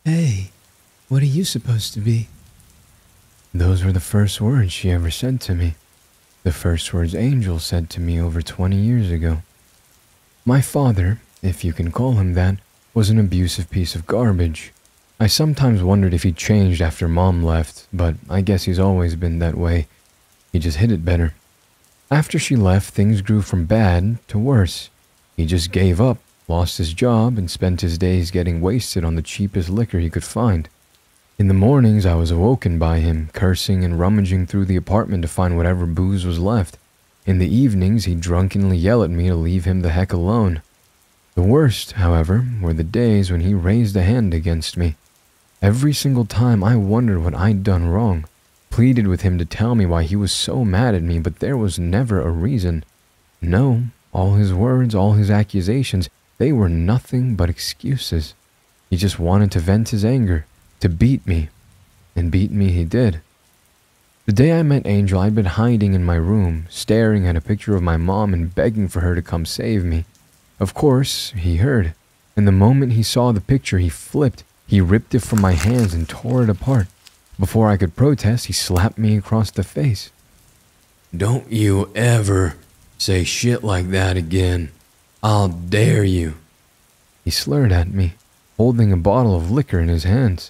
Hey, what are you supposed to be? Those were the first words she ever said to me. The first words Angel said to me over 20 years ago. My father, if you can call him that, was an abusive piece of garbage. I sometimes wondered if he changed after Mom left, but I guess he's always been that way. He just hid it better. After she left, things grew from bad to worse. He just gave up, lost his job, and spent his days getting wasted on the cheapest liquor he could find. In the mornings, I was awoken by him, cursing and rummaging through the apartment to find whatever booze was left. In the evenings, he'd drunkenly yell at me to leave him the heck alone. The worst, however, were the days when he raised a hand against me. Every single time I wondered what I'd done wrong, pleaded with him to tell me why he was so mad at me, but there was never a reason. No, all his words, all his accusations, they were nothing but excuses. He just wanted to vent his anger, to beat me, and beat me he did. The day I met Angel, I'd been hiding in my room, staring at a picture of my mom and begging for her to come save me. Of course, he heard, and the moment he saw the picture, he flipped. He ripped it from my hands and tore it apart. Before I could protest, he slapped me across the face. "Don't you ever say shit like that again. I'll dare you." He slurred at me, holding a bottle of liquor in his hands.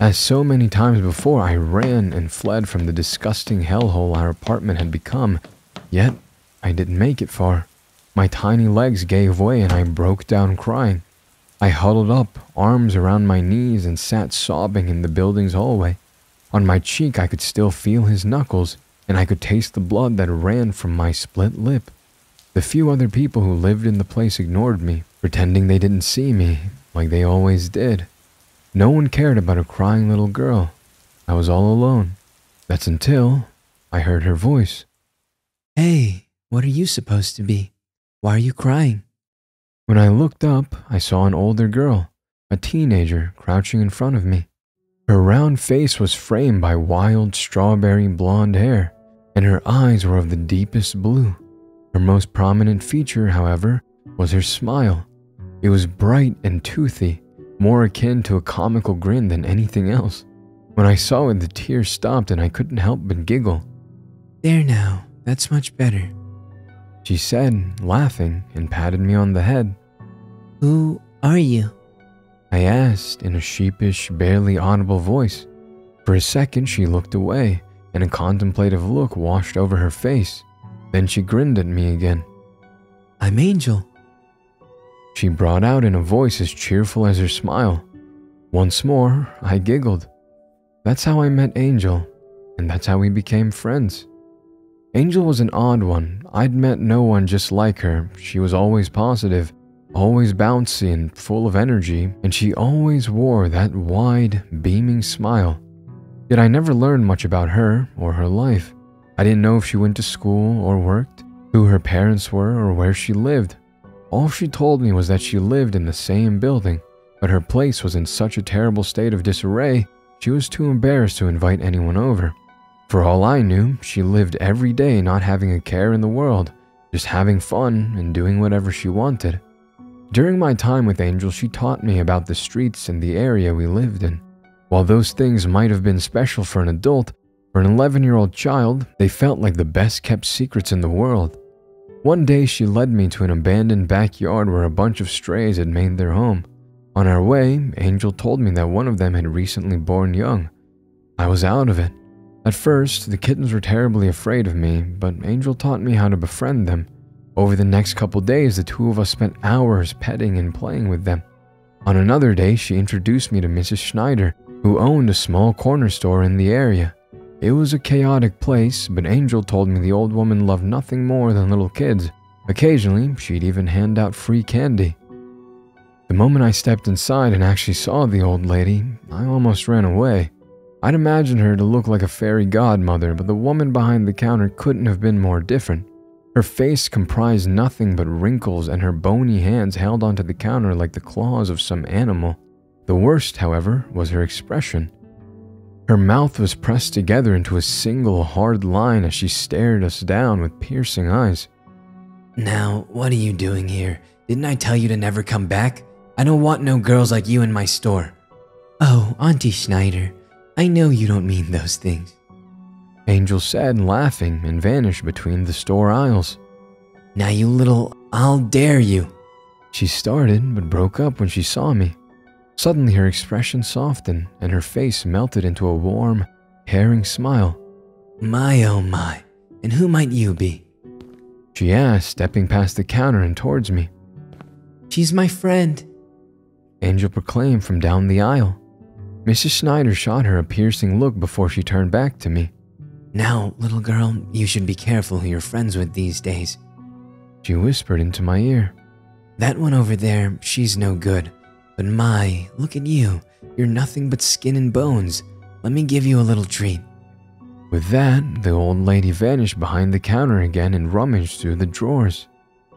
As so many times before, I ran and fled from the disgusting hellhole our apartment had become, yet I didn't make it far. My tiny legs gave way and I broke down crying. I huddled up, arms around my knees, and sat sobbing in the building's hallway. On my cheek, I could still feel his knuckles, and I could taste the blood that ran from my split lip. The few other people who lived in the place ignored me, pretending they didn't see me, like they always did. No one cared about a crying little girl. I was all alone. That's until I heard her voice. "Hey, what are you supposed to be? Why are you crying?" When I looked up, I saw an older girl, a teenager, crouching in front of me. Her round face was framed by wild strawberry blonde hair, and her eyes were of the deepest blue. Her most prominent feature, however, was her smile. It was bright and toothy, more akin to a comical grin than anything else. When I saw it, the tears stopped and I couldn't help but giggle. "There now, that's much better," she said, laughing, and patted me on the head. "Who are you?" I asked in a sheepish, barely audible voice. For a second, she looked away, and a contemplative look washed over her face. Then she grinned at me again. "I'm Angel," she brought out in a voice as cheerful as her smile. Once more, I giggled. That's how I met Angel, and that's how we became friends. Angel was an odd one. I'd met no one just like her. She was always positive, always bouncy and full of energy, and she always wore that wide, beaming smile. Yet I never learned much about her or her life. I didn't know if she went to school or worked, who her parents were, or where she lived. All she told me was that she lived in the same building, but her place was in such a terrible state of disarray, she was too embarrassed to invite anyone over. For all I knew, she lived every day not having a care in the world, just having fun and doing whatever she wanted. During my time with Angel, she taught me about the streets and the area we lived in. While those things might have been special for an adult, for an 11-year-old child, they felt like the best-kept secrets in the world. One day, she led me to an abandoned backyard where a bunch of strays had made their home. On our way, Angel told me that one of them had recently born young. I was out of it. At first, the kittens were terribly afraid of me, but Angel taught me how to befriend them. Over the next couple days, the two of us spent hours petting and playing with them. On another day, she introduced me to Mrs. Schneider, who owned a small corner store in the area. It was a chaotic place, but Angel told me the old woman loved nothing more than little kids. Occasionally, she'd even hand out free candy. The moment I stepped inside and actually saw the old lady, I almost ran away. I'd imagined her to look like a fairy godmother, but the woman behind the counter couldn't have been more different. Her face comprised nothing but wrinkles, and her bony hands held onto the counter like the claws of some animal. The worst, however, was her expression. Her mouth was pressed together into a single hard line as she stared us down with piercing eyes. "Now, what are you doing here? Didn't I tell you to never come back? I don't want no girls like you in my store." Oh, Auntie Schneider, I know you don't mean those things. Angel said, laughing, and vanished between the store aisles. Now you little, I'll dare you. She started, but broke up when she saw me. Suddenly her expression softened, and her face melted into a warm, caring smile. My oh my, and who might you be? She asked, stepping past the counter and towards me. She's my friend, Angel proclaimed from down the aisle. Mrs. Schneider shot her a piercing look before she turned back to me. Now, little girl, you should be careful who you're friends with these days. She whispered into my ear. That one over there, she's no good. But my, look at you. You're nothing but skin and bones. Let me give you a little treat. With that, the old lady vanished behind the counter again and rummaged through the drawers.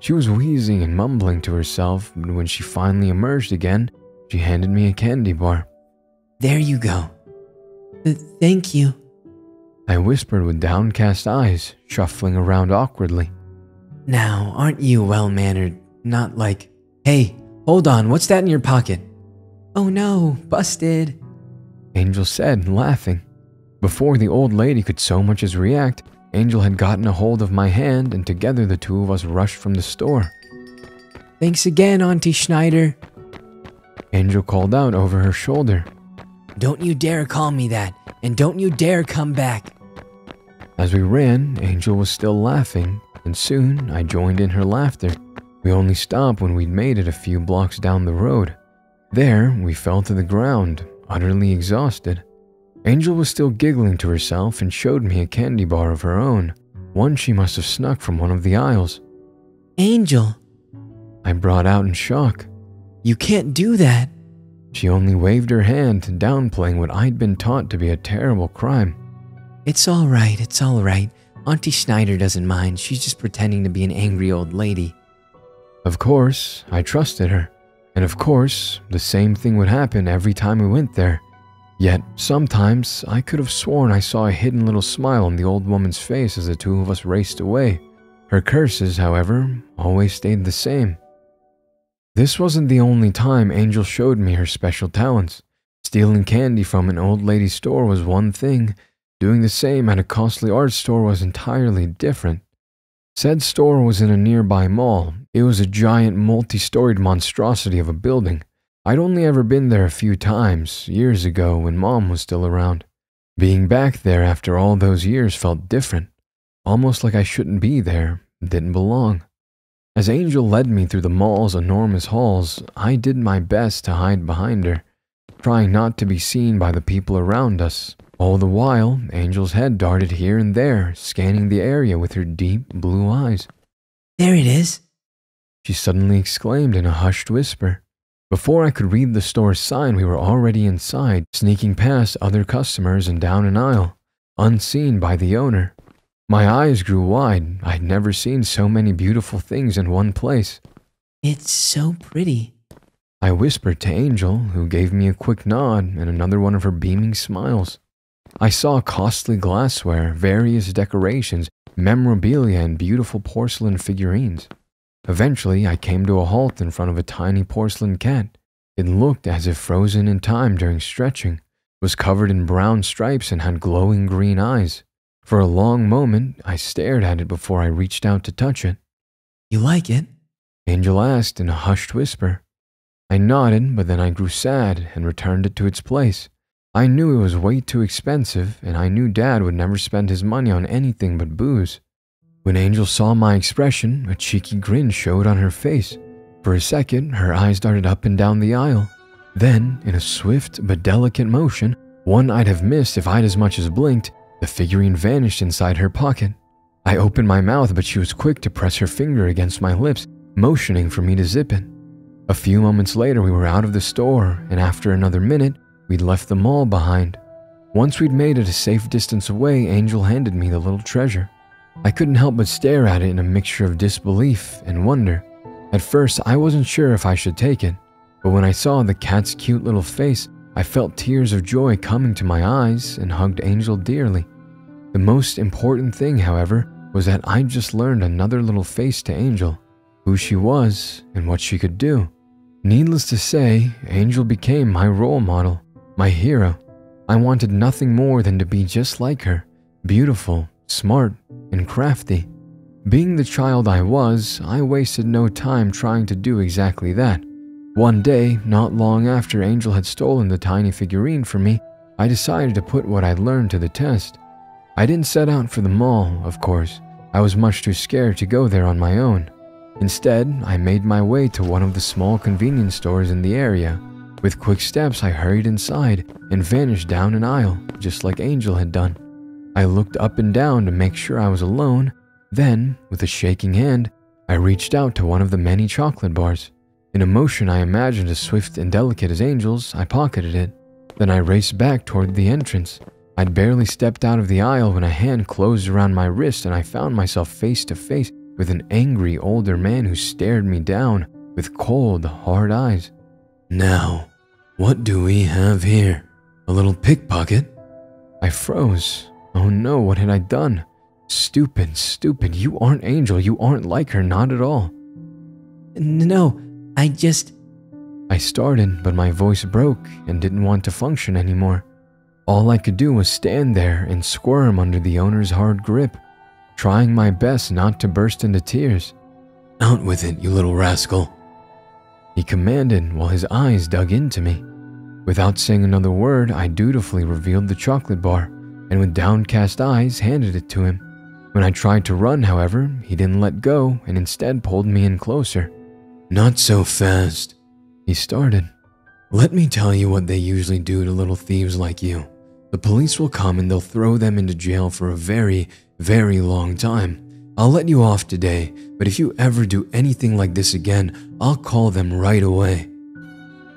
She was wheezing and mumbling to herself, but when she finally emerged again, she handed me a candy bar. There you go. Thank you. I whispered with downcast eyes, shuffling around awkwardly. Now, aren't you well-mannered? Not like, hey, hold on, what's that in your pocket? Oh no, busted. Angel said, laughing. Before the old lady could so much as react, Angel had gotten a hold of my hand, and together the two of us rushed from the store. Thanks again, Auntie Schneider. Angel called out over her shoulder. Don't you dare call me that, and don't you dare come back. As we ran, Angel was still laughing, and soon I joined in her laughter. We only stopped when we'd made it a few blocks down the road. There, we fell to the ground, utterly exhausted. Angel was still giggling to herself and showed me a candy bar of her own, one she must have snuck from one of the aisles. Angel, I brought out in shock. You can't do that. She only waved her hand, downplaying what I'd been taught to be a terrible crime. It's all right, it's all right. Auntie Schneider doesn't mind. She's just pretending to be an angry old lady. Of course, I trusted her. And of course, the same thing would happen every time we went there. Yet, sometimes, I could have sworn I saw a hidden little smile on the old woman's face as the two of us raced away. Her curses, however, always stayed the same. This wasn't the only time Angel showed me her special talents. Stealing candy from an old lady's store was one thing. Doing the same at a costly art store was entirely different. Said store was in a nearby mall. It was a giant multi-storied monstrosity of a building. I'd only ever been there a few times, years ago when Mom was still around. Being back there after all those years felt different. Almost like I shouldn't be there, didn't belong. As Angel led me through the mall's enormous halls, I did my best to hide behind her, trying not to be seen by the people around us. All the while, Angel's head darted here and there, scanning the area with her deep blue eyes. There it is, she suddenly exclaimed in a hushed whisper. Before I could read the store's sign, we were already inside, sneaking past other customers and down an aisle, unseen by the owner. My eyes grew wide. I'd never seen so many beautiful things in one place. It's so pretty, I whispered to Angel, who gave me a quick nod and another one of her beaming smiles. I saw costly glassware, various decorations, memorabilia, and beautiful porcelain figurines. Eventually, I came to a halt in front of a tiny porcelain cat. It looked as if frozen in time during stretching, was covered in brown stripes, and had glowing green eyes. For a long moment, I stared at it before I reached out to touch it. You like it? Angel asked in a hushed whisper. I nodded, but then I grew sad and returned it to its place. I knew it was way too expensive, and I knew Dad would never spend his money on anything but booze. When Angel saw my expression, a cheeky grin showed on her face. For a second, her eyes darted up and down the aisle. Then, in a swift but delicate motion, one I'd have missed if I'd as much as blinked, the figurine vanished inside her pocket. I opened my mouth, but she was quick to press her finger against my lips, motioning for me to zip it. A few moments later, we were out of the store, and after another minute, we'd left the mall behind. Once we'd made it a safe distance away, Angel handed me the little treasure. I couldn't help but stare at it in a mixture of disbelief and wonder. At first, I wasn't sure if I should take it, but when I saw the cat's cute little face, I felt tears of joy coming to my eyes and hugged Angel dearly. The most important thing, however, was that I'd just learned another little face to Angel, who she was and what she could do. Needless to say, Angel became my role model, my hero. I wanted nothing more than to be just like her, beautiful, smart, and crafty. Being the child I was, I wasted no time trying to do exactly that. One day, not long after Angel had stolen the tiny figurine from me, I decided to put what I'd learned to the test. I didn't set out for the mall, of course. I was much too scared to go there on my own. Instead, I made my way to one of the small convenience stores in the area. With quick steps, I hurried inside and vanished down an aisle, just like Angel had done. I looked up and down to make sure I was alone. Then, with a shaking hand, I reached out to one of the many chocolate bars. In a motion I imagined as swift and delicate as Angel's, I pocketed it. Then I raced back toward the entrance. I'd barely stepped out of the aisle when a hand closed around my wrist and I found myself face to face with an angry older man who stared me down with cold, hard eyes. Now, what do we have here? A little pickpocket? I froze. Oh no, what had I done? Stupid, stupid. You aren't Angel. You aren't like her, not at all. No, I started, but my voice broke and didn't want to function anymore. All I could do was stand there and squirm under the owner's hard grip, trying my best not to burst into tears. Out with it, you little rascal, he commanded while his eyes dug into me. Without saying another word, I dutifully revealed the chocolate bar and with downcast eyes handed it to him. When I tried to run, however, he didn't let go and instead pulled me in closer. Not so fast, he started. Let me tell you what they usually do to little thieves like you. The police will come and they'll throw them into jail for a very, very long time. I'll let you off today, but if you ever do anything like this again, I'll call them right away.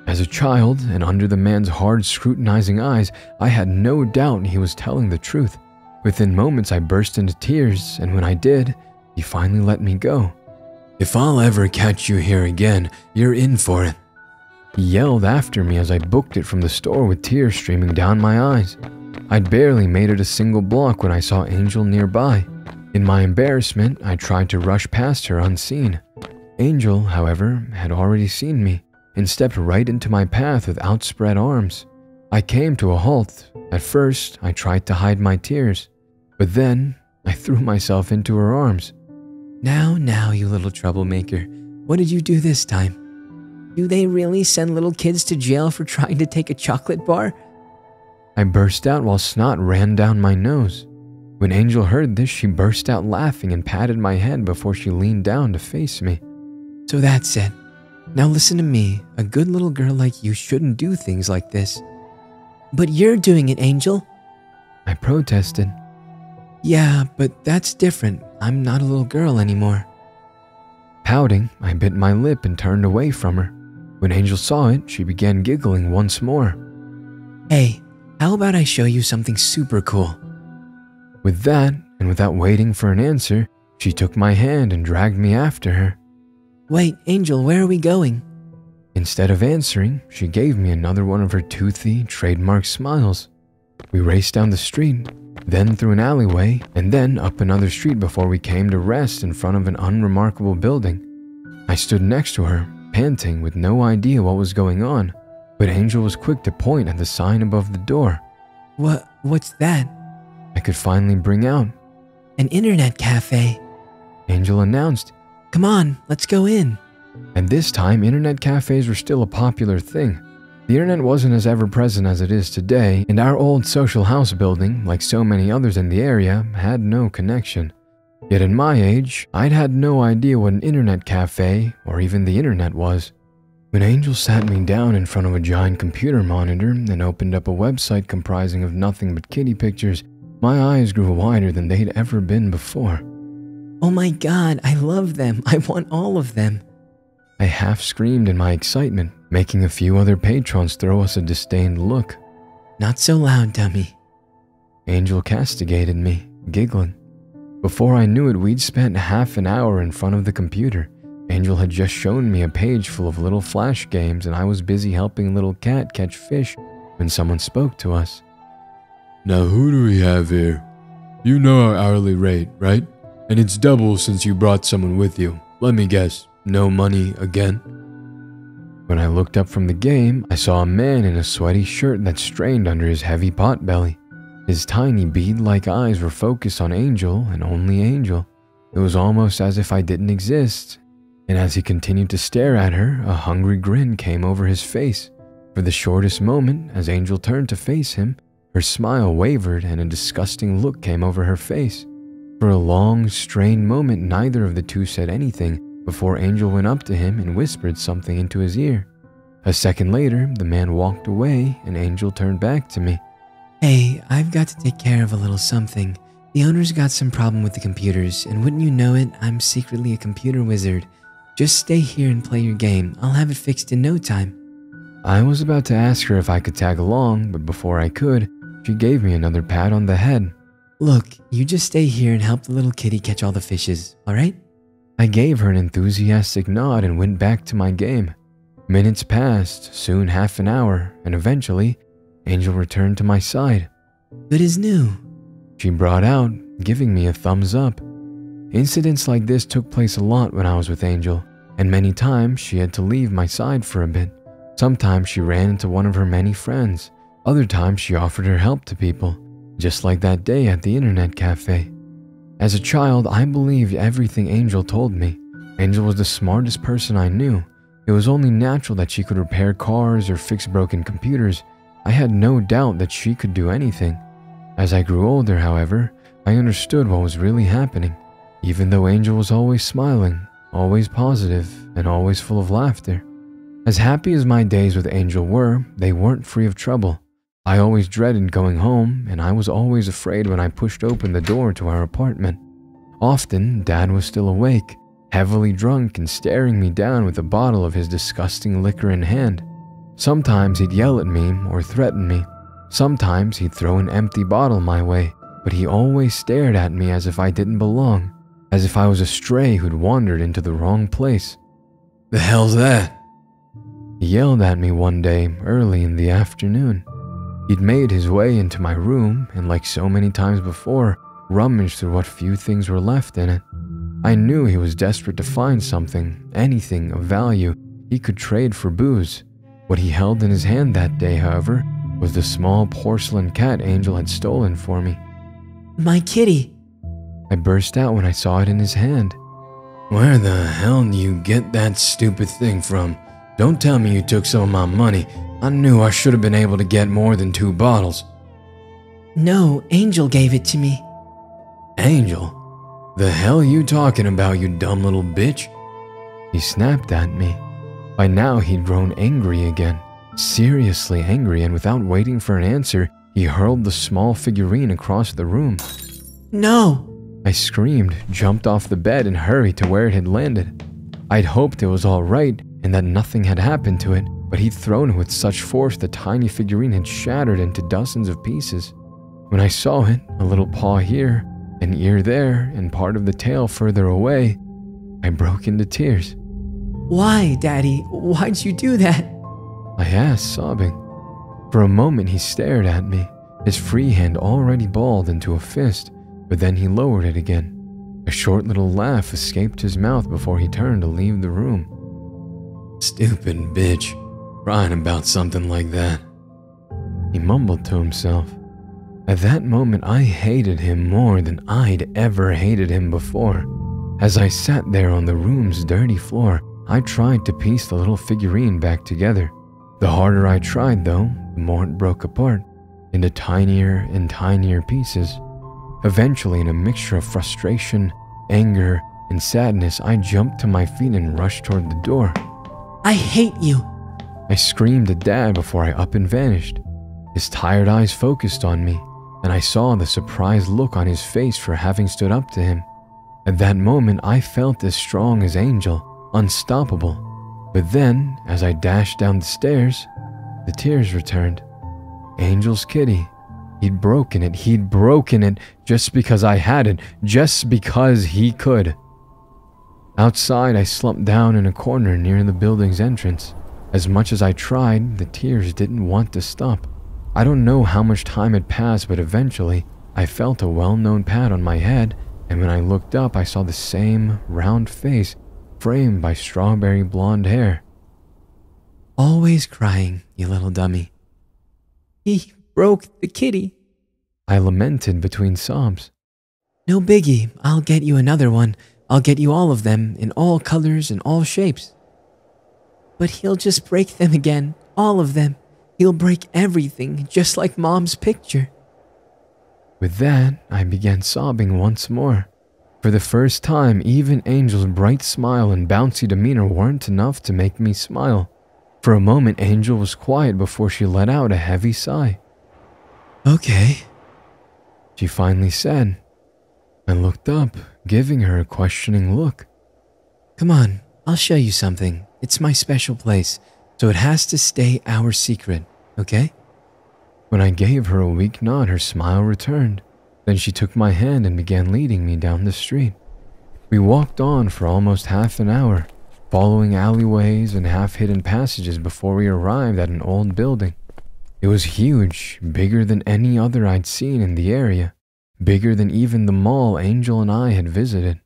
As a child, and under the man's hard, scrutinizing eyes, I had no doubt he was telling the truth. Within moments, I burst into tears, and when I did, he finally let me go. If I'll ever catch you here again, you're in for it. He yelled after me as I booked it from the store with tears streaming down my eyes. I'd barely made it a single block when I saw Angel nearby. In my embarrassment, I tried to rush past her unseen. Angel, however, had already seen me and stepped right into my path with outspread arms. I came to a halt. At first, I tried to hide my tears, but then I threw myself into her arms. Now, you little troublemaker, what did you do this time? Do they really send little kids to jail for trying to take a chocolate bar? I burst out while snot ran down my nose. When Angel heard this, she burst out laughing and patted my head before she leaned down to face me. So that's it. Now listen to me. A good little girl like you shouldn't do things like this. But you're doing it, Angel. I protested. Yeah, but that's different. I'm not a little girl anymore. Pouting, I bit my lip and turned away from her. When Angel saw it, she began giggling once more. Hey, how about I show you something super cool? With that, and without waiting for an answer, she took my hand and dragged me after her. Wait, Angel, where are we going? Instead of answering, she gave me another one of her toothy, trademark smiles. We raced down the street, then through an alleyway, and then up another street before we came to rest in front of an unremarkable building. I stood next to her, panting with no idea what was going on, but Angel was quick to point at the sign above the door. What's that? I could finally bring out. An internet cafe, Angel announced. Come on, let's go in. At this time, internet cafes were still a popular thing. The internet wasn't as ever-present as it is today, and our old social house building, like so many others in the area, had no connection. Yet at my age, I'd had no idea what an internet cafe, or even the internet, was. When Angel sat me down in front of a giant computer monitor and opened up a website comprising of nothing but kitty pictures, my eyes grew wider than they'd ever been before. Oh my God, I love them. I want all of them. I half screamed in my excitement, making a few other patrons throw us a disdained look. Not so loud, dummy. Angel castigated me, giggling. Before I knew it, we'd spent half an hour in front of the computer. Angel had just shown me a page full of little flash games, and I was busy helping little cat catch fish when someone spoke to us. Now who do we have here? You know our hourly rate, right? And it's double since you brought someone with you. Let me guess, no money again? When I looked up from the game, I saw a man in a sweaty shirt that strained under his heavy pot belly. His tiny bead-like eyes were focused on Angel and only Angel. It was almost as if I didn't exist. And as he continued to stare at her, a hungry grin came over his face. For the shortest moment, as Angel turned to face him, her smile wavered and a disgusting look came over her face. For a long, strained moment, neither of the two said anything before Angel went up to him and whispered something into his ear. A second later, the man walked away and Angel turned back to me. Hey, I've got to take care of a little something. The owner's got some problem with the computers, and wouldn't you know it, I'm secretly a computer wizard. Just stay here and play your game. I'll have it fixed in no time. I was about to ask her if I could tag along, but before I could, she gave me another pat on the head. Look, you just stay here and help the little kitty catch all the fishes, alright? I gave her an enthusiastic nod and went back to my game. Minutes passed, soon half an hour, and eventually, Angel returned to my side. Good as new. She brought out, giving me a thumbs up. Incidents like this took place a lot when I was with Angel, and many times she had to leave my side for a bit. Sometimes she ran into one of her many friends. Other times she offered her help to people, just like that day at the internet cafe. As a child, I believed everything Angel told me. Angel was the smartest person I knew. It was only natural that she could repair cars or fix broken computers. I had no doubt that she could do anything. As I grew older, however, I understood what was really happening. Even though Angel was always smiling, always positive, and always full of laughter. As happy as my days with Angel were, they weren't free of trouble. I always dreaded going home, and I was always afraid when I pushed open the door to our apartment. Often, Dad was still awake, heavily drunk and staring me down with a bottle of his disgusting liquor in hand. Sometimes he'd yell at me or threaten me. Sometimes he'd throw an empty bottle my way, but he always stared at me as if I didn't belong, as if I was a stray who'd wandered into the wrong place. The hell's that? He yelled at me one day early in the afternoon. He'd made his way into my room and, like so many times before, rummaged through what few things were left in it. I knew he was desperate to find something, anything of value he could trade for booze. What he held in his hand that day, however, was the small porcelain cat Angel had stolen for me. My kitty! I burst out when I saw it in his hand. Where the hell do you get that stupid thing from? Don't tell me you took some of my money. I knew I should have been able to get more than 2 bottles. No, Angel gave it to me. Angel? The hell you talking about, you dumb little bitch? He snapped at me. By now he'd grown angry again, seriously angry, and without waiting for an answer, he hurled the small figurine across the room. No! I screamed, jumped off the bed, and hurried to where it had landed. I'd hoped it was all right and that nothing had happened to it, but he'd thrown it with such force the tiny figurine had shattered into dozens of pieces. When I saw it, a little paw here, an ear there, and part of the tail further away, I broke into tears. Why, Daddy? Why'd you do that? I asked, sobbing. For a moment he stared at me, his free hand already balled into a fist, but then he lowered it again. A short little laugh escaped his mouth before he turned to leave the room. Stupid bitch, crying about something like that. He mumbled to himself. At that moment, I hated him more than I'd ever hated him before. As I sat there on the room's dirty floor, I tried to piece the little figurine back together. The harder I tried, though, the more it broke apart, into tinier and tinier pieces. Eventually, in a mixture of frustration, anger, and sadness, I jumped to my feet and rushed toward the door. I hate you! I screamed at Dad before I up and vanished. His tired eyes focused on me, and I saw the surprised look on his face for having stood up to him. At that moment, I felt as strong as Angel, unstoppable. But then, as I dashed down the stairs, the tears returned. Angel's kitty. He'd broken it just because I had it, just because he could. Outside, I slumped down in a corner near the building's entrance. As much as I tried, the tears didn't want to stop. I don't know how much time had passed, but eventually, I felt a well-known pat on my head, and when I looked up, I saw the same round face framed by strawberry blonde hair. Always crying, you little dummy. He broke the kitty. I lamented between sobs. No biggie, I'll get you another one. I'll get you all of them, in all colors and all shapes. But he'll just break them again, all of them. He'll break everything, just like Mom's picture. With that, I began sobbing once more. For the first time, even Angel's bright smile and bouncy demeanor weren't enough to make me smile. For a moment, Angel was quiet before she let out a heavy sigh. Okay, She finally said. I looked up, giving her a questioning look. come on, I'll show you something. It's my special place, so it has to stay our secret, okay? When I gave her a weak nod, her smile returned. Then she took my hand and began leading me down the street. We walked on for almost half an hour, following alleyways and half-hidden passages before we arrived at an old building. It was huge, bigger than any other I'd seen in the area, bigger than even the mall Angel and I had visited.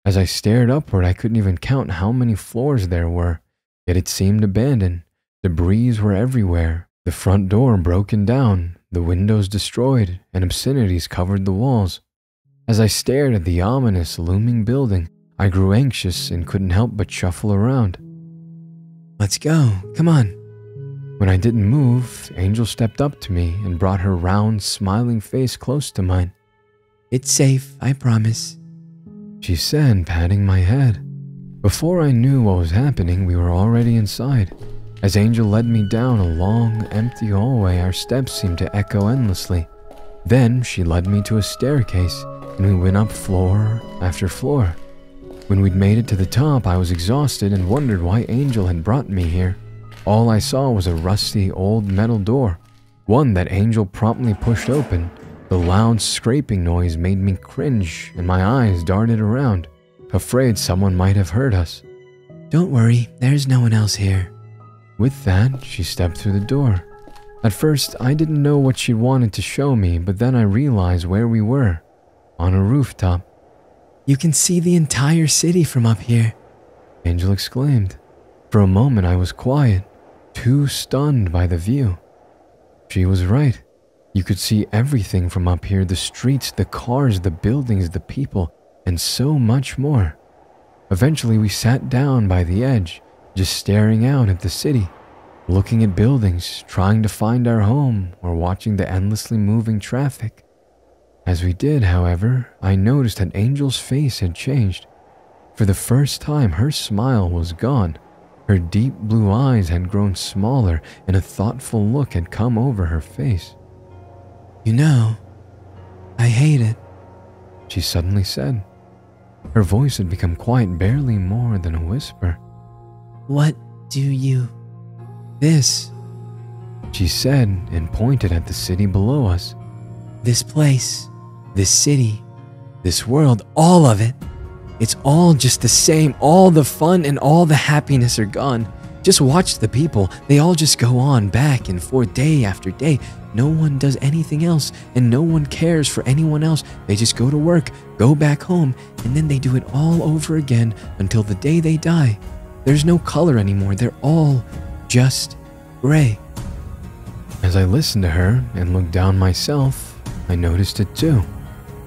As I stared upward, I couldn't even count how many floors there were, yet it seemed abandoned. Debris were everywhere, the front door broken down, the windows destroyed, and obscenities covered the walls. As I stared at the ominous, looming building, I grew anxious and couldn't help but shuffle around. Let's go, come on. When I didn't move, Angel stepped up to me and brought her round, smiling face close to mine. It's safe, I promise. She said, patting my head. Before I knew what was happening, we were already inside. As Angel led me down a long, empty hallway, our steps seemed to echo endlessly. Then she led me to a staircase, and we went up floor after floor. When we'd made it to the top, I was exhausted and wondered why Angel had brought me here. All I saw was a rusty, old metal door, one that Angel promptly pushed open. The loud scraping noise made me cringe, and my eyes darted around, afraid someone might have heard us. Don't worry, there's no one else here. With that, she stepped through the door. At first, I didn't know what she wanted to show me, but then I realized where we were, on a rooftop. You can see the entire city from up here. Angel exclaimed. For a moment, I was quiet, too stunned by the view. She was right. You could see everything from up here, the streets, the cars, the buildings, the people, and so much more. Eventually, we sat down by the edge, just staring out at the city, looking at buildings, trying to find our home, or watching the endlessly moving traffic. As we did, however, I noticed that Angel's face had changed. For the first time, her smile was gone. Her deep blue eyes had grown smaller, and a thoughtful look had come over her face. You know, I hate it. She suddenly said. Her voice had become quiet, barely more than a whisper. What do you... This. She said and pointed at the city below us. This place. This city. This world. All of it. It's all just the same. All the fun and all the happiness are gone. Just watch the people. They all just go on back and forth day after day. No one does anything else, and no one cares for anyone else. They just go to work, go back home, and then they do it all over again until the day they die. There's no color anymore. They're all just gray. As I listened to her and looked down myself, I noticed it too.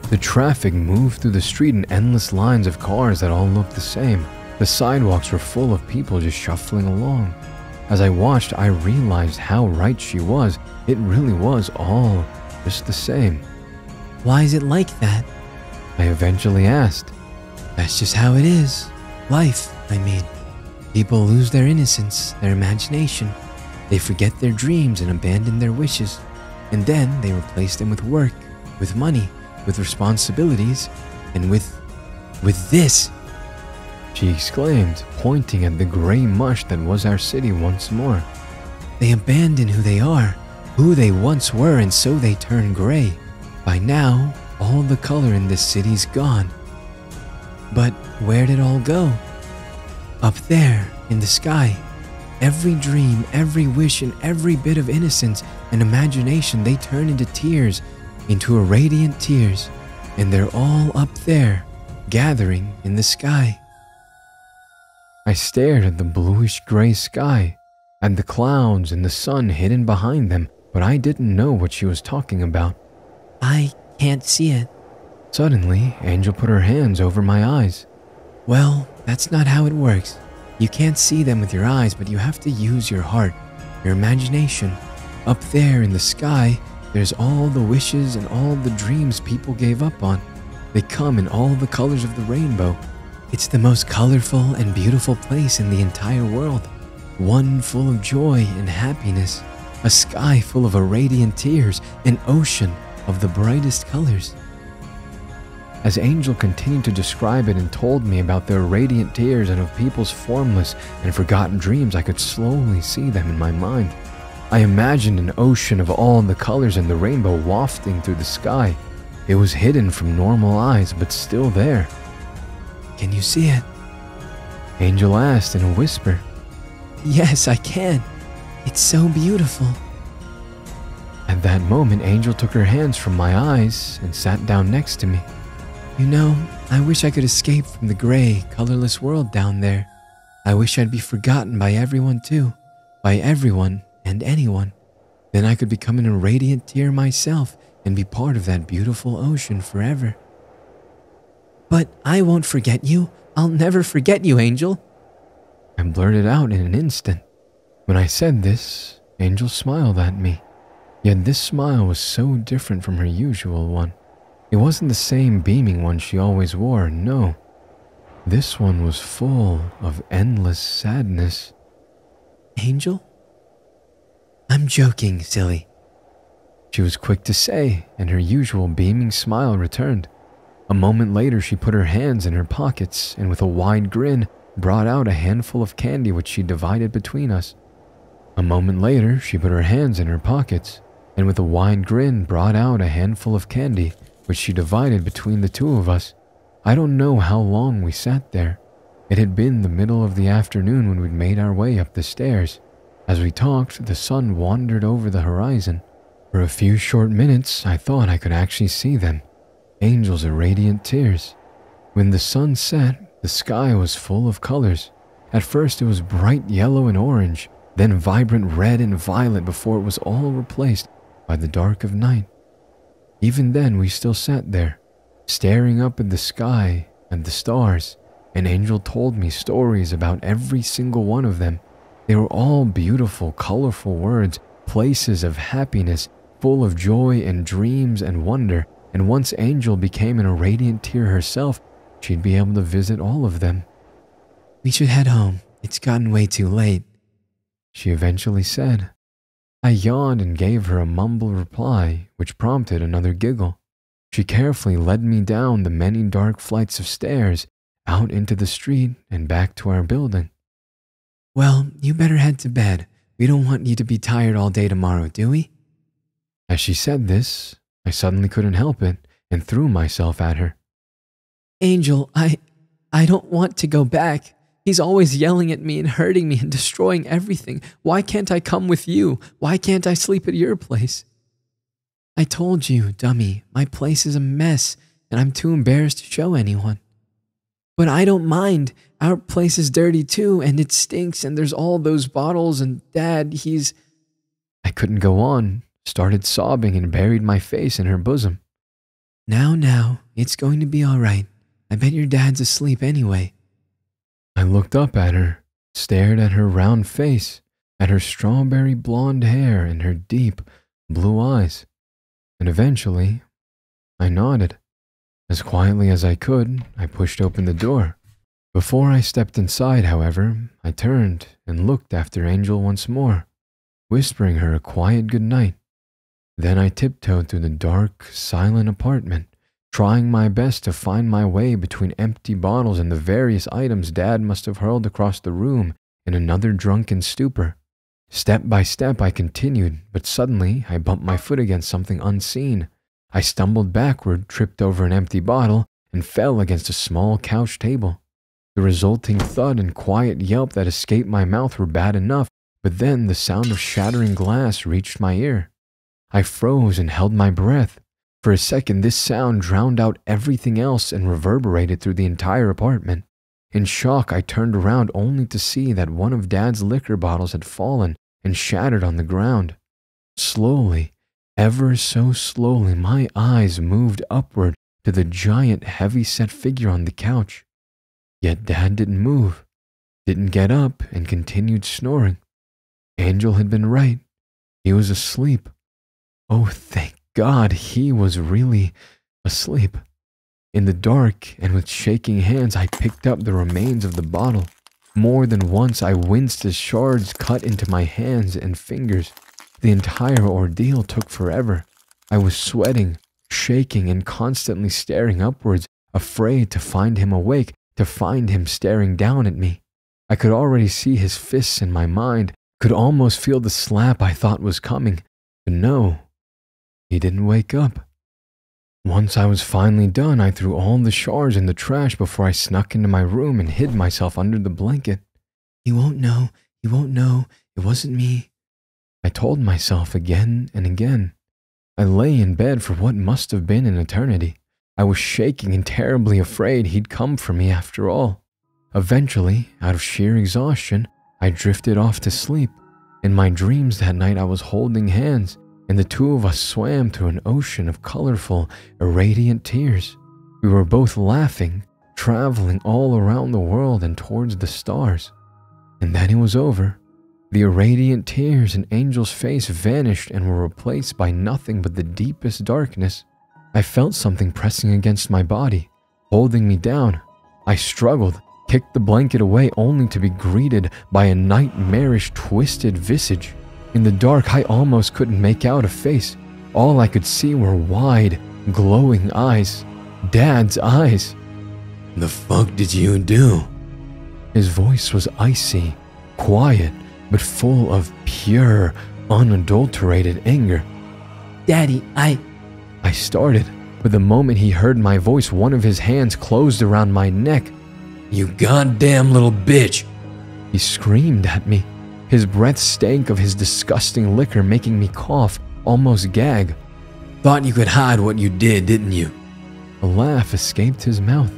The traffic moved through the street in endless lines of cars that all looked the same. The sidewalks were full of people just shuffling along. As I watched, I realized how right she was. It really was all just the same. Why is it like that? I eventually asked. That's just how it is. Life, I mean. People lose their innocence, their imagination. They forget their dreams and abandon their wishes. And then they replace them with work, with money, with responsibilities, and with this. She exclaimed, pointing at the gray mush that was our city once more. They abandon who they are, who they once were, and so they turn gray. By now, all the color in this city's gone. But where'd it all go? Up there, in the sky. Every dream, every wish, and every bit of innocence and imagination, they turn into tears, into irradiant tears. And they're all up there, gathering in the sky. I stared at the bluish-gray sky. and the clouds and the sun hidden behind them, but I didn't know what she was talking about. I can't see it. Suddenly, Angel put her hands over my eyes. Well, that's not how it works. You can't see them with your eyes, but you have to use your heart, your imagination. Up there in the sky, there's all the wishes and all the dreams people gave up on. They come in all the colors of the rainbow. It's the most colorful and beautiful place in the entire world. One full of joy and happiness. A sky full of irradiant tears. An ocean of the brightest colors. As Angel continued to describe it and told me about their radiant tears and of people's formless and forgotten dreams, I could slowly see them in my mind. I imagined an ocean of all the colors in the rainbow wafting through the sky. It was hidden from normal eyes, but still there. Can you see it? Angel asked in a whisper. Yes, I can. It's so beautiful. At that moment, Angel took her hands from my eyes and sat down next to me. You know, I wish I could escape from the gray, colorless world down there. I wish I'd be forgotten by everyone too. By everyone and anyone. Then I could become an irradiant tear myself and be part of that beautiful ocean forever. But I won't forget you. I'll never forget you, Angel. I blurted out in an instant. When I said this, Angel smiled at me. Yet this smile was so different from her usual one. It wasn't the same beaming one she always wore, no. This one was full of endless sadness. Angel? I'm joking, silly. She was quick to say, and her usual beaming smile returned. A moment later, she put her hands in her pockets and with a wide grin, brought out a handful of candy which she divided between us. A moment later, she put her hands in her pockets and with a wide grin brought out a handful of candy which she divided between the two of us. I don't know how long we sat there. It had been the middle of the afternoon when we'd made our way up the stairs. As we talked, the sun wandered over the horizon. For a few short minutes, I thought I could actually see them. Angel's irradiant tears. When the sun set, the sky was full of colors. At first it was bright yellow and orange, then vibrant red and violet before it was all replaced by the dark of night. Even then we still sat there, staring up at the sky and the stars, and Angel told me stories about every single one of them. They were all beautiful, colorful words, places of happiness, full of joy and dreams and wonder, and once Angel became an irradiant tear herself, she'd be able to visit all of them. We should head home. It's gotten way too late, she eventually said. I yawned and gave her a mumbled reply, which prompted another giggle. She carefully led me down the many dark flights of stairs, out into the street and back to our building. Well, you better head to bed. We don't want you to be tired all day tomorrow, do we? As she said this, I suddenly couldn't help it and threw myself at her. Angel, I don't want to go back. He's always yelling at me and hurting me and destroying everything. Why can't I come with you? Why can't I sleep at your place? I told you, dummy, my place is a mess and I'm too embarrassed to show anyone. But I don't mind. Our place is dirty too and it stinks and there's all those bottles and Dad, he's... I couldn't go on, started sobbing and buried my face in her bosom. Now, it's going to be all right. I bet your dad's asleep anyway. I looked up at her, stared at her round face, at her strawberry blonde hair and her deep blue eyes, and eventually, I nodded. As quietly as I could, I pushed open the door. Before I stepped inside, however, I turned and looked after Angel once more, whispering her a quiet good night. Then I tiptoed through the dark, silent apartment, trying my best to find my way between empty bottles and the various items Dad must have hurled across the room in another drunken stupor. Step by step I continued, but suddenly I bumped my foot against something unseen. I stumbled backward, tripped over an empty bottle, and fell against a small couch table. The resulting thud and quiet yelp that escaped my mouth were bad enough, but then the sound of shattering glass reached my ear. I froze and held my breath. For a second, this sound drowned out everything else and reverberated through the entire apartment. In shock, I turned around only to see that one of Dad's liquor bottles had fallen and shattered on the ground. Slowly, ever so slowly, my eyes moved upward to the giant, heavy-set figure on the couch. Yet Dad didn't move, didn't get up, and continued snoring. Angel had been right. He was asleep. Oh, thank God, he was really asleep. In the dark and with shaking hands, I picked up the remains of the bottle. More than once, I winced as shards cut into my hands and fingers. The entire ordeal took forever. I was sweating, shaking, and constantly staring upwards, afraid to find him awake, to find him staring down at me. I could already see his fists in my mind, could almost feel the slap I thought was coming. But no, he didn't wake up. Once I was finally done, I threw all the shards in the trash before I snuck into my room and hid myself under the blanket. He won't know, it wasn't me, I told myself again and again. I lay in bed for what must have been an eternity. I was shaking and terribly afraid he'd come for me after all. Eventually, out of sheer exhaustion, I drifted off to sleep. In my dreams that night, I was holding hands, and the two of us swam through an ocean of colorful, irradiant tears. We were both laughing, traveling all around the world and towards the stars. And then it was over. The irradiant tears in Angel's face vanished and were replaced by nothing but the deepest darkness. I felt something pressing against my body, holding me down. I struggled, kicked the blanket away only to be greeted by a nightmarish, twisted visage. In the dark, I almost couldn't make out a face. All I could see were wide, glowing eyes. Dad's eyes. The fuck did you do? His voice was icy, quiet, but full of pure, unadulterated anger. Daddy, I started, but the moment he heard my voice, one of his hands closed around my neck. You goddamn little bitch! He screamed at me. His breath stank of his disgusting liquor, making me cough, almost gag. Thought you could hide what you did, didn't you? A laugh escaped his mouth.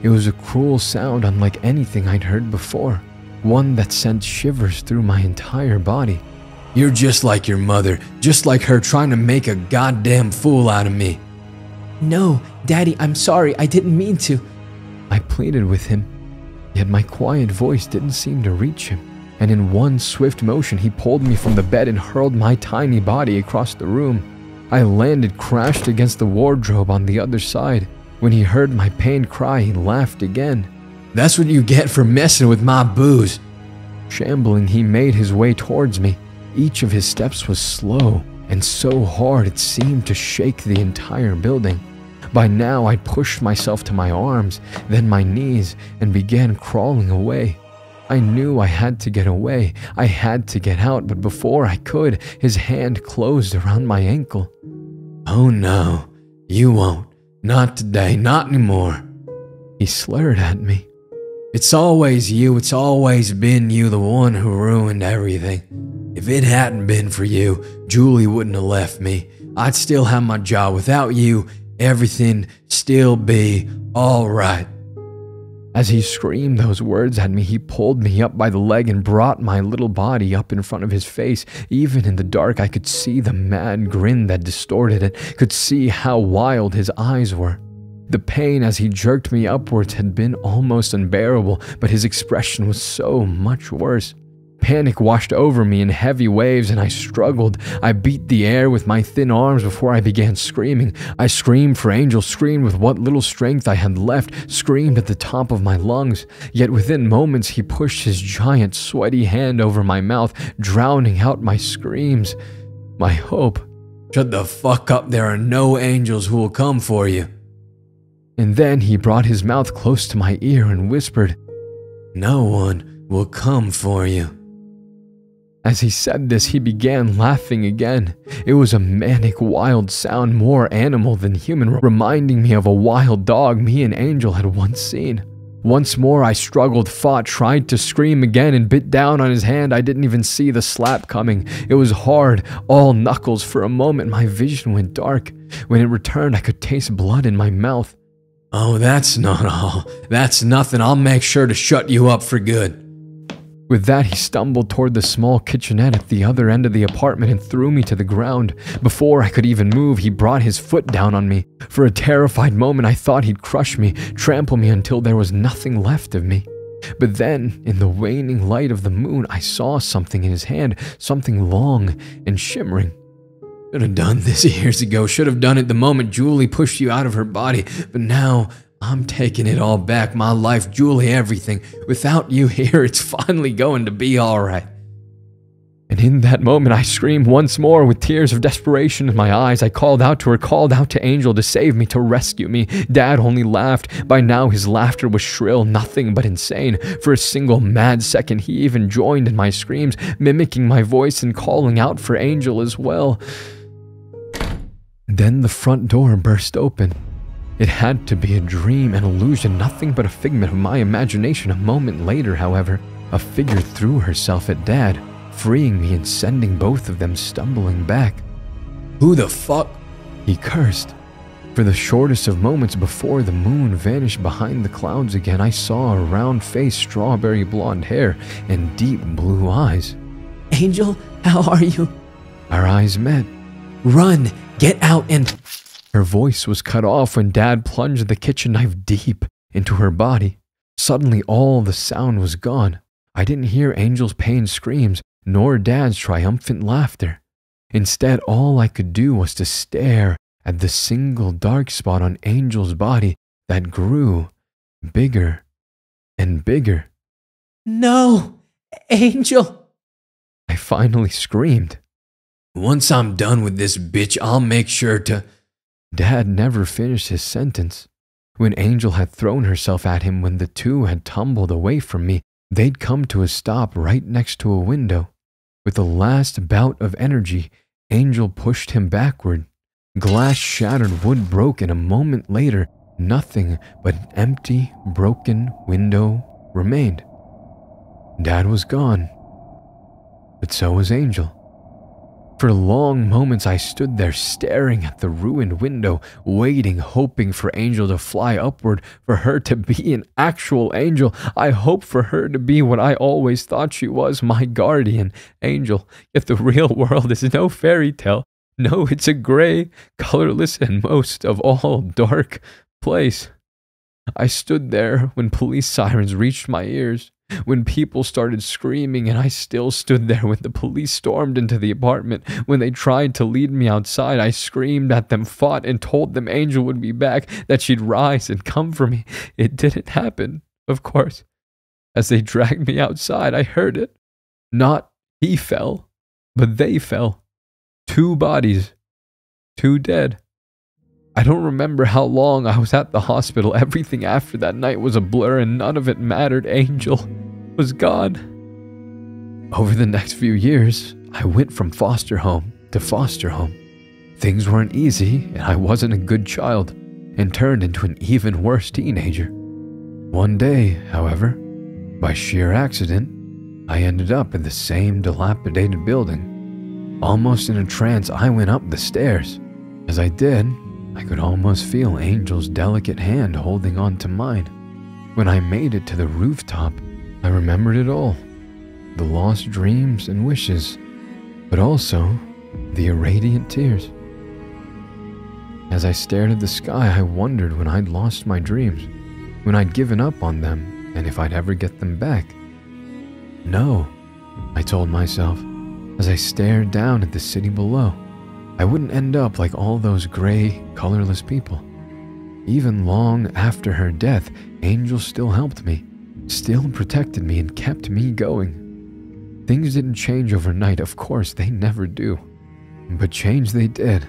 It was a cruel sound unlike anything I'd heard before, one that sent shivers through my entire body. You're just like your mother, just like her trying to make a goddamn fool out of me. No, Daddy, I'm sorry, I didn't mean to. I pleaded with him, yet my quiet voice didn't seem to reach him. And in one swift motion, he pulled me from the bed and hurled my tiny body across the room. I landed, crashed against the wardrobe on the other side. When he heard my pained cry, he laughed again. That's what you get for messing with my booze. Shambling, he made his way towards me. Each of his steps was slow and so hard it seemed to shake the entire building. By now, I'd pushed myself to my arms, then my knees, and began crawling away. I knew I had to get away. I had to get out, but before I could, his hand closed around my ankle. Oh no, you won't. Not today, not anymore. He slurred at me. It's always you, it's always been you, the one who ruined everything. If it hadn't been for you, Julie wouldn't have left me. I'd still have my job. Without you, everything still be all right. As he screamed those words at me, he pulled me up by the leg and brought my little body up in front of his face. Even in the dark, I could see the mad grin that distorted it, could see how wild his eyes were. The pain as he jerked me upwards had been almost unbearable, but his expression was so much worse. Panic washed over me in heavy waves and I struggled. I beat the air with my thin arms before I began screaming. I screamed for Angel, screamed with what little strength I had left, screamed at the top of my lungs. Yet within moments he pushed his giant sweaty hand over my mouth, drowning out my screams. My hope. Shut the fuck up, there are no angels who will come for you. And then he brought his mouth close to my ear and whispered, No one will come for you. As he said this, he began laughing again. It was a manic, wild sound, more animal than human, reminding me of a wild dog me and Angel had once seen. Once more, I struggled, fought, tried to scream again, and bit down on his hand. I didn't even see the slap coming. It was hard, all knuckles. For a moment, my vision went dark. When it returned, I could taste blood in my mouth. Oh, that's not all. That's nothing. I'll make sure to shut you up for good. With that, he stumbled toward the small kitchenette at the other end of the apartment and threw me to the ground. Before I could even move, he brought his foot down on me. For a terrified moment, I thought he'd crush me, trample me until there was nothing left of me. But then, in the waning light of the moon, I saw something in his hand, something long and shimmering. Should have done this years ago. Should have done it the moment Julie pushed you out of her body. But now, I'm taking it all back. My life, Julie, everything. Without you here, it's finally going to be all right. And in that moment, I screamed once more with tears of desperation in my eyes. I called out to her, called out to Angel to save me, to rescue me. Dad only laughed. By now, his laughter was shrill, nothing but insane. For a single mad second, he even joined in my screams, mimicking my voice and calling out for Angel as well. Then the front door burst open. It had to be a dream, an illusion, nothing but a figment of my imagination. A moment later, however, a figure threw herself at Dad, freeing me and sending both of them stumbling back. Who the fuck? He cursed. For the shortest of moments before the moon vanished behind the clouds again, I saw a round face, strawberry blonde hair, and deep blue eyes. Angel, how are you? Our eyes met. Run! Get out and... Her voice was cut off when Dad plunged the kitchen knife deep into her body. Suddenly, all the sound was gone. I didn't hear Angel's pained screams, nor Dad's triumphant laughter. Instead, all I could do was to stare at the single dark spot on Angel's body that grew bigger and bigger. No! Angel! I finally screamed. Once I'm done with this bitch, I'll make sure to... Dad never finished his sentence. When Angel had thrown herself at him, when the two had tumbled away from me, they'd come to a stop right next to a window. With a last bout of energy, Angel pushed him backward. Glass shattered, wood broke, and a moment later, nothing but an empty, broken window remained. Dad was gone, but so was Angel. For long moments I stood there staring at the ruined window, waiting, hoping for Angel to fly upward, for her to be an actual angel. I hoped for her to be what I always thought she was, my guardian angel. Yet the real world is no fairy tale. No, it's a gray, colorless, and most of all dark place. I stood there when police sirens reached my ears, when people started screaming, and I still stood there when the police stormed into the apartment. When they tried to lead me outside, I screamed at them, fought, and told them Angel would be back, that she'd rise and come for me. It didn't happen, of course. As they dragged me outside, I heard it. Not he fell, but they fell. 2 bodies, 2 dead. I don't remember how long I was at the hospital. Everything after that night was a blur and none of it mattered. Angel was gone. Over the next few years, I went from foster home to foster home. Things weren't easy and I wasn't a good child and turned into an even worse teenager. One day, however, by sheer accident, I ended up in the same dilapidated building. Almost in a trance, I went up the stairs. As I did, I could almost feel Angel's delicate hand holding on to mine. When I made it to the rooftop, I remembered it all. The lost dreams and wishes, but also the irradiant tears. As I stared at the sky, I wondered when I'd lost my dreams, when I'd given up on them, and if I'd ever get them back. No, I told myself, as I stared down at the city below. I wouldn't end up like all those gray, colorless people. Even long after her death, Angel still helped me, still protected me, and kept me going. Things didn't change overnight, of course, they never do. But change they did.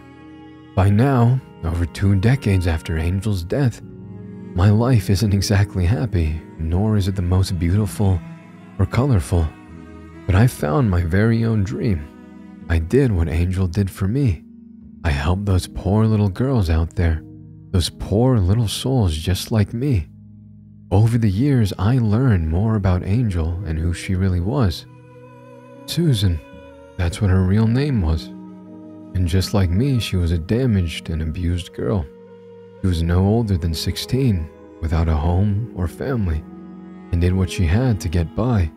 By now, over 2 decades after Angel's death, my life isn't exactly happy, nor is it the most beautiful or colorful. But I found my very own dream. I did what Angel did for me. I helped those poor little girls out there, those poor little souls just like me. Over the years, I learned more about Angel and who she really was. Susan, that's what her real name was. And just like me, she was a damaged and abused girl. She was no older than 16, without a home or family, and did what she had to get by.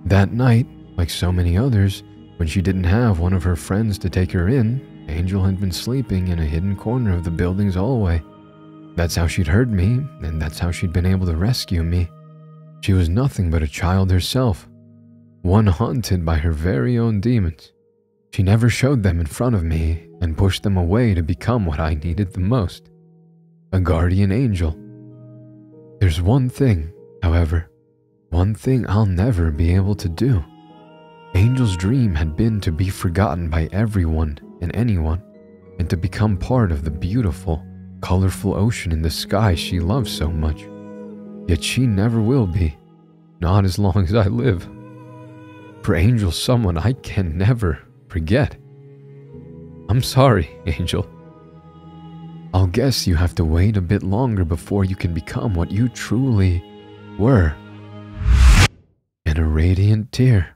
That night, like so many others, when she didn't have one of her friends to take her in, Angel had been sleeping in a hidden corner of the building's hallway. That's how she'd heard me, and that's how she'd been able to rescue me. She was nothing but a child herself, one haunted by her very own demons. She never showed them in front of me and pushed them away to become what I needed the most, a guardian angel. There's one thing, however, one thing I'll never be able to do. Angel's dream had been to be forgotten by everyone and anyone, and to become part of the beautiful, colorful ocean in the sky she loves so much. Yet she never will be, not as long as I live. For Angel's someone I can never forget. I'm sorry, Angel. I'll guess you have to wait a bit longer before you can become what you truly were. An irradiant tear.